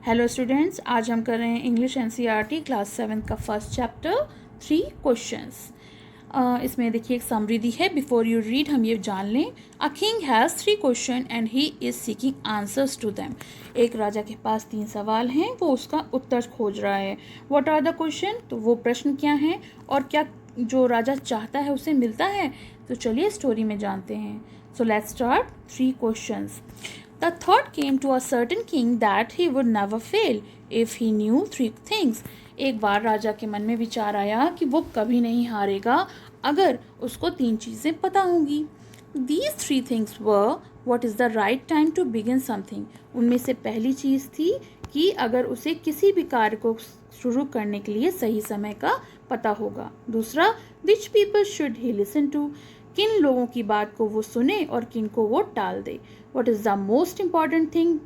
Hello students, आज हम कर रहे हैं इंग्लिश एनसीईआरटी क्लास 7 का फर्स्ट चैप्टर 3 क्वेश्चंस। इसमें देखिए एक समरी दी है। बिफोर यू रीड हम ये जान लें। A king has 3 question and he is seeking answers to them. एक राजा के पास 3 सवाल हैं, वो उसका उत्तर खोज रहा है। What are the question? तो वो प्रश्न क्या हैं और क्या जो राजा चाहता है उसे मिलता है? तो चलिए स्टोरी में जानते हैं। So let's start. 3 questions. The thought came to a certain king that he would never fail if he knew 3 things. एक बार राजा के मन में विचार आया कि वो कभी नहीं हारेगा अगर उसको 3 चीज़ें पता होंगी। These 3 things were what is the right time to begin something. उनमें से पहली चीज़ थी कि अगर उसे किसी भी कार्य को शुरू करने के लिए सही समय का पता होगा। दूसरा, which people should he listen to. किन लोगों की बात को वो सुने और किन को वो टाल दे। What is the most important thing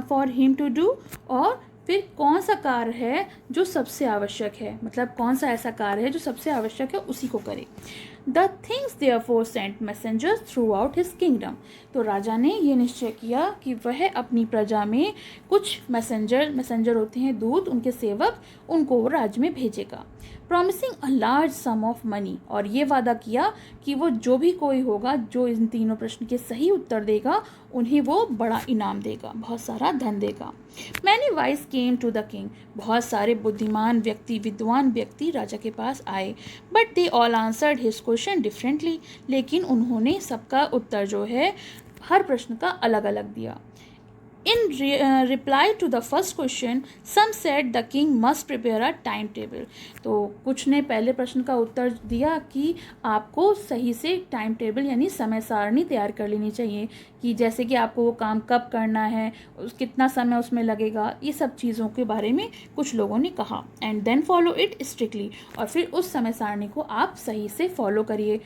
for him to do. और फिर कौन सा कार्य है जो सबसे आवश्यक है, मतलब कौन सा ऐसा कार्य है जो सबसे आवश्यक है उसी को करे। The things therefore sent messengers throughout his kingdom. तो राजा ने ये निश्चय किया कि वह अपनी प्रजा में कुछ मैसेंजर होते हैं दूत, उनके सेवक, उनको राज्य में भेजेगा। Promising a large some of money, और ये वादा किया कि वो जो भी कोई होगा जो इन तीनों प्रश्न के सही उत्तर देगा उन्हें वो बड़ा इनाम देगा, बहुत सारा धन देगा। Many wise came to the king. बहुत सारे बुद्धिमान व्यक्ति, विद्वान व्यक्ति राजा के पास आए। But they all answered his question differently. लेकिन उन्होंने सबका उत्तर जो है हर प्रश्न का अलग अलग दिया। In reply to the first question, some said the king must prepare a timetable. तो कुछ ने पहले प्रश्न का उत्तर दिया कि आपको सही से टाइम टेबल यानी समय सारणी तैयार कर लेनी चाहिए, कि जैसे कि आपको वो काम कब करना है, कितना समय उसमें लगेगा, ये सब चीज़ों के बारे में कुछ लोगों ने कहा। And then follow it strictly, और फिर उस समय सारणी को आप सही से फॉलो करिए,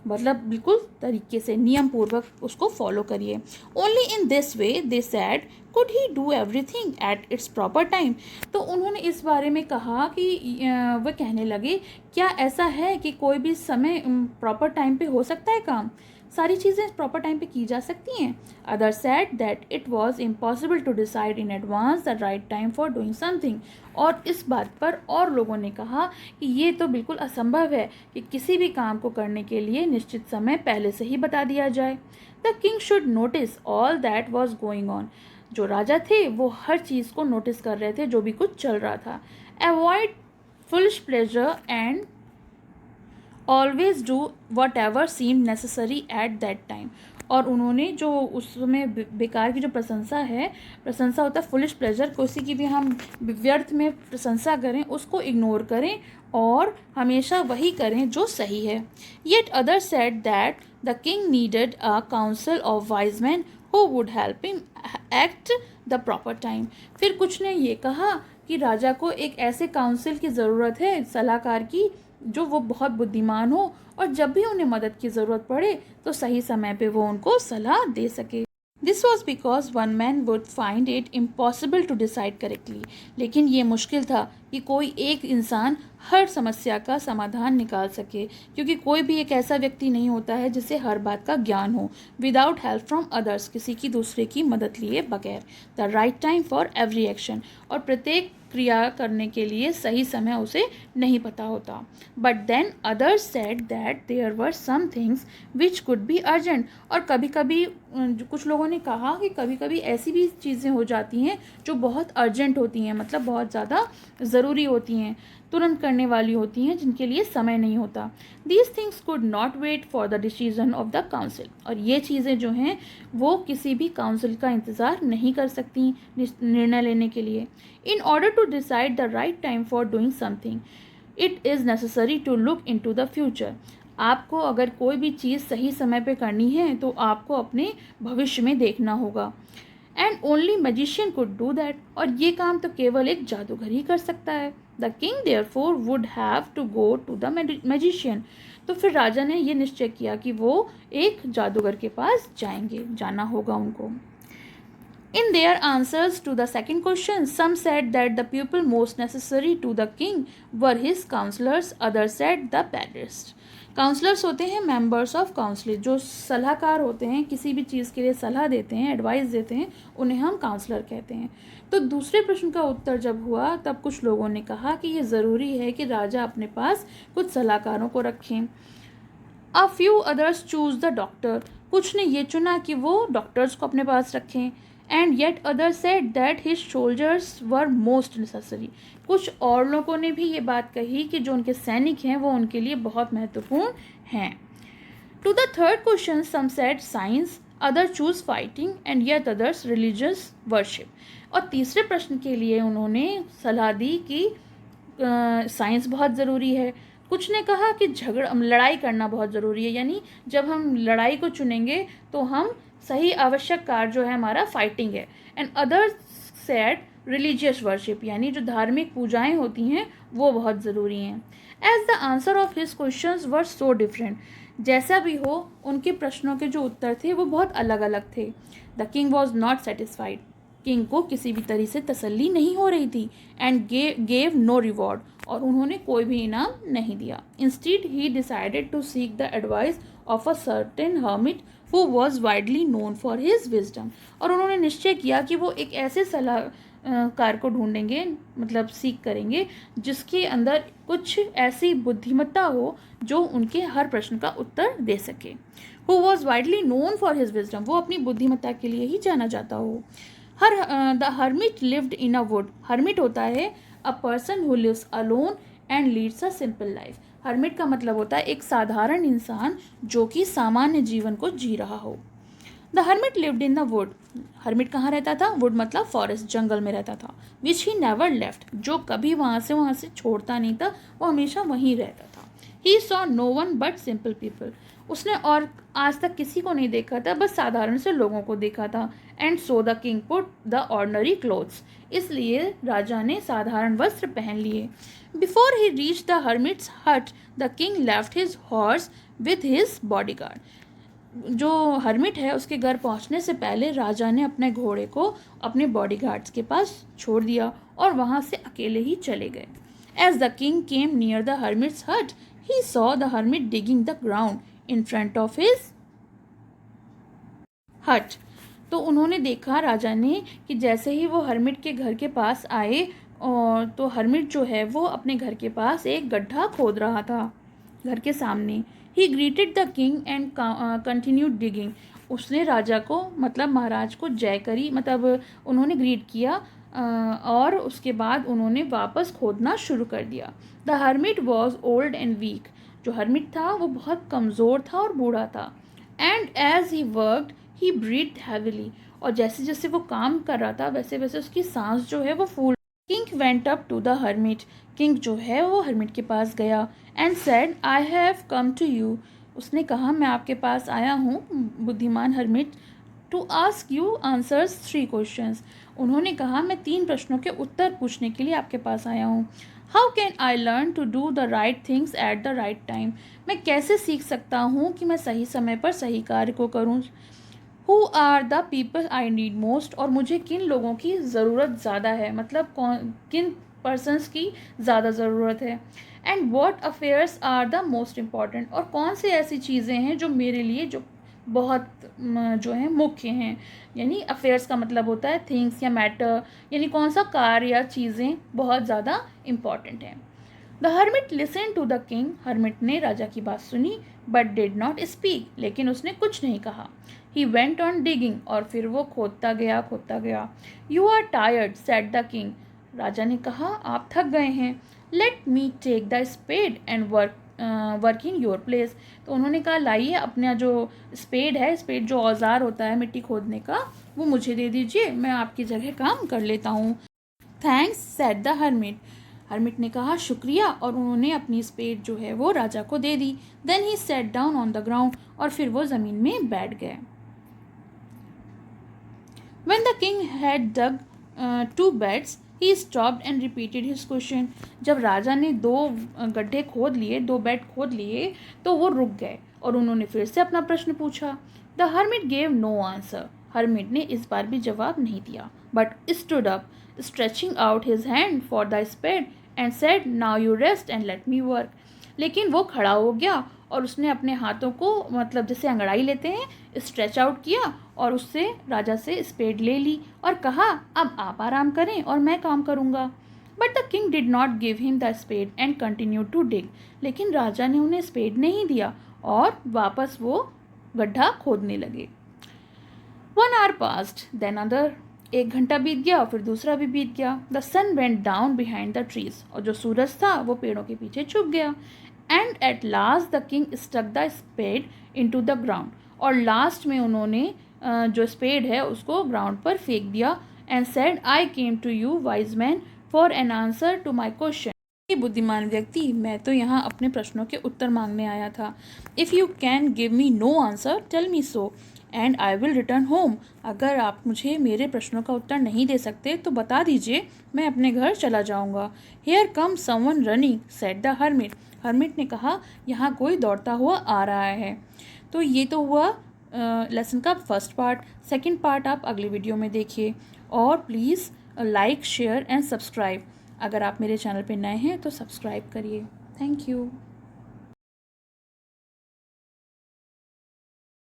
मतलब बिल्कुल तरीके से नियम पूर्वक उसको फॉलो करिए। Only in this way they sad could he do everything at its proper time. तो उन्होंने इस बारे में कहा कि वह कहने लगे, क्या ऐसा है कि कोई भी समय प्रॉपर टाइम पे हो सकता है काम, सारी चीज़ें प्रॉपर टाइम पे की जा सकती हैं. Other said that it was impossible to decide in advance the right time for doing something. और इस बात पर और लोगों ने कहा कि ये तो बिल्कुल असंभव है कि किसी भी काम को करने के लिए निश्चित समय पहले से ही बता दिया जाए. The king should notice all that was going on. जो राजा थे वो हर चीज़ को नोटिस कर रहे थे जो भी कुछ चल रहा था. Avoid foolish pleasure and always do whatever seem necessary at that time. और उन्होंने जो उसमें बेकार की जो प्रशंसा होता है फुलिश प्लेजर, किसी की भी हम व्यर्थ में प्रशंसा करें उसको इग्नोर करें और हमेशा वही करें जो सही है. Yet other said that the king needed a council of wise man who would help him act the proper time. फिर कुछ ने ये कहा कि राजा को एक ऐसे काउंसिल की ज़रूरत है, सलाहकार की, जो वो बहुत बुद्धिमान हो और जब भी उन्हें मदद की ज़रूरत पड़े तो सही समय पे वो उनको सलाह दे सके. This was because one man would find it impossible to decide correctly. लेकिन ये मुश्किल था कि कोई एक इंसान हर समस्या का समाधान निकाल सके, क्योंकि कोई भी एक ऐसा व्यक्ति नहीं होता है जिसे हर बात का ज्ञान हो. विदाउट हेल्प फ्रॉम अदर्स, किसी की दूसरे की मदद लिए बगैर. The right time for every action, और प्रत्येक क्रिया करने के लिए सही समय उसे नहीं पता होता. But then others said that there were some things which could be urgent. और कभी कभी कुछ लोगों ने कहा कि कभी कभी ऐसी भी चीज़ें हो जाती हैं जो बहुत अर्जेंट होती हैं, मतलब बहुत ज़्यादा ज़रूरी होती हैं, तुरंत करने वाली होती हैं, जिनके लिए समय नहीं होता. These things could not wait for the decision of the council. और ये चीज़ें जो हैं वो किसी भी काउंसिल का इंतज़ार नहीं कर सकती निर्णय लेने के लिए. In order to decide the right time for doing something it is necessary to look into the future. आपको अगर कोई भी चीज़ सही समय पे करनी है तो आपको अपने भविष्य में देखना होगा. And only magician could do that. और ये काम तो केवल एक जादूगर ही कर सकता है. The king therefore would have to go to the magician. तो फिर राजा ने ये निश्चय किया कि वो एक जादूगर के पास जाना होगा उनको. In their answers to the second question, some said that the people most necessary to the king were his counselors, others said the baddest. Counsellors होते हैं मेंबर्स ऑफ काउंसिल, जो सलाहकार होते हैं, किसी भी चीज़ के लिए सलाह देते हैं, एडवाइस देते हैं, उन्हें हम काउंसलर कहते हैं। तो दूसरे प्रश्न का उत्तर जब हुआ तब कुछ लोगों ने कहा कि ये ज़रूरी है कि राजा अपने पास कुछ सलाहकारों को रखें। A few others choose the doctor, कुछ ने ये चुना कि वो डॉक्टर्स को अपने पास रखें। And yet others said that his soldiers were most necessary, कुछ और लोगों ने भी ये बात कही कि जो उनके सैनिक हैं वो उनके लिए बहुत महत्वपूर्ण हैं। To the third question some said science, other choose fighting and yet others religious worship. और तीसरे प्रश्न के लिए उन्होंने सलाह दी कि साइंस बहुत ज़रूरी है, कुछ ने कहा कि लड़ाई करना बहुत ज़रूरी है, यानी जब हम लड़ाई को चुनेंगे तो हम सही आवश्यक कार्य जो है हमारा फाइटिंग है। And others said religious worship, यानी जो धार्मिक पूजाएं होती हैं वो बहुत ज़रूरी हैं। As the answer of his questions were so different, जैसा भी हो उनके प्रश्नों के जो उत्तर थे वो बहुत अलग अलग थे। The king was not satisfied, king को किसी भी तरह से तसल्ली नहीं हो रही थी। एंड गेव नो रिवॉर्ड, और उन्होंने कोई भी इनाम नहीं दिया। Instead he decided to seek the advice of a certain hermit who was widely known for his wisdom, और उन्होंने निश्चय किया कि वो एक ऐसे सलाहकार को ढूंढेंगे, मतलब सीख करेंगे जिसके अंदर कुछ ऐसी बुद्धिमत्ता हो जो उनके हर प्रश्न का उत्तर दे सके। Who was widely known for his wisdom, वो अपनी बुद्धिमत्ता के लिए ही जाना जाता हो। The hermit lived in a wood, hermit होता है a person who lives alone and leads a simple life. Hermit का मतलब होता है एक साधारण इंसान जो कि सामान्य जीवन को जी रहा हो। The hermit lived in the wood, hermit कहाँ रहता था? वुड मतलब फॉरेस्ट, जंगल में रहता था। विच ही नेवर लेफ्ट, जो कभी वहाँ से छोड़ता नहीं था, वो हमेशा वहीं रहता था। He saw no one but simple people, उसने और आज तक किसी को नहीं देखा था, बस साधारण से लोगों को देखा था। And so the king put the ordinary clothes, इसलिए राजा ने साधारण वस्त्र पहन लिए। Before he reach the hermit's hut the king left his horse with his bodyguard, जो हर्मिट है उसके घर पहुंचने से पहले राजा ने अपने घोड़े को अपने बॉडीगार्ड्स के पास छोड़ दिया और वहां से अकेले ही चले गए। As the king came near the hermit's hut he saw the hermit digging the ground in front of his hut, तो उन्होंने देखा राजा ने कि जैसे ही वो हर्मिट के घर के पास आए और तो हर्मिट जो है वो अपने घर के पास एक गड्ढा खोद रहा था घर के सामने। ही greeted the king and continued digging, उसने राजा को मतलब महाराज को जय करी, मतलब उन्होंने ग्रीट किया और उसके बाद उन्होंने वापस खोदना शुरू कर दिया। The hermit was old and weak, जो हर्मिट था वो बहुत कमज़ोर था और बूढ़ा था। And as he worked he breathe heavily, और जैसे जैसे वो काम कर रहा था वैसे वैसे उसकी सांस जो है वो फूल। King went up to the hermit, king जो है वो हर्मिट के पास गया। And said I have come to you, उसने कहा मैं आपके पास आया हूँ बुद्धिमान hermit, to ask you answers 3 questions, उन्होंने कहा मैं 3 प्रश्नों के उत्तर पूछने के लिए आपके पास आया हूँ। How can I learn to do the right things at the right time, मैं कैसे सीख सकता हूँ कि मैं सही समय पर सही कार्य को करूँ। Who are the people I need most, और मुझे किन लोगों की ज़रूरत ज़्यादा है, मतलब किन पर्सनस की ज़्यादा ज़रूरत है। And what affairs are the most important, और कौन सी ऐसी चीज़ें हैं जो मेरे लिए जो बहुत जो है मुख्य हैं। यानी अफेयर्स का मतलब होता है थिंग्स या मैटर, यानी कौन सा कार्य या चीज़ें बहुत ज़्यादा इम्पॉर्टेंट हैं। The hermit listen to the king, hermit ने राजा की बात सुनी बट डिड नॉट स्पीक, लेकिन उसने कुछ नहीं कहा। ही वेंट ऑन डिगिंग, और फिर वो खोदता गया। You are tired said the king, राजा ने कहा आप थक गए हैं। Let me take the spade and work in your place, तो उन्होंने कहा लाइए अपना जो स्पेड है, स्पेड जो औजार होता है मिट्टी खोदने का, वो मुझे दे दीजिए, मैं आपकी जगह काम कर लेता हूँ। Thanks said the hermit, hermit ने कहा शुक्रिया, और उन्होंने अपनी स्पेड जो है वो राजा को दे दी। Then he sat down on the ground, और फिर वो ज़मीन में बैठ गए। When the king had dug 2 beds, he stopped and repeated his question. जब राजा ने 2 गड्ढे खोद लिए, 2 बेड खोद लिए, तो वो रुक गए और उन्होंने फिर से अपना प्रश्न पूछा। The hermit gave no answer. Hermit ने इस बार भी जवाब नहीं दिया, but stood up, stretching out his hand for the spade and said, "Now you rest and let me work." लेकिन वो खड़ा हो गया और उसने अपने हाथों को मतलब जैसे अंगड़ाई लेते हैं स्ट्रेच आउट किया और उससे राजा से स्पेड ले ली और कहा अब आप आराम करें और मैं काम करूँगा। But the king did not give him the spade and continue to dig. लेकिन राजा ने उन्हें स्पेड नहीं दिया और वापस वो गड्ढा खोदने लगे। 1 hour passed, then another. 1 घंटा बीत गया फिर दूसरा भी बीत गया। The sun went down behind the trees, और जो सूरज था वो पेड़ों के पीछे छुप गया। And at last the king stuck the spade into the ground, और लास्ट में उन्होंने जो स्पेड है उसको ग्राउंड पर फेंक दिया। And said I came to you wise man for an answer to my question. बुद्धिमान व्यक्ति, मैं तो यहाँ अपने प्रश्नों के उत्तर मांगने आया था। If you can give me no answer tell me so and I will return home. अगर आप मुझे मेरे प्रश्नों का उत्तर नहीं दे सकते तो बता दीजिए, मैं अपने घर चला जाऊँगा। Here come someone running said the hermit. Hermit ने कहा यहाँ कोई दौड़ता हुआ आ रहा है। तो ये तो हुआ लेसन का फर्स्ट पार्ट। सेकंड पार्ट आप अगली वीडियो में देखिए, और please like share and subscribe. अगर आप मेरे चैनल पे नए हैं तो सब्सक्राइब करिए। Thank you.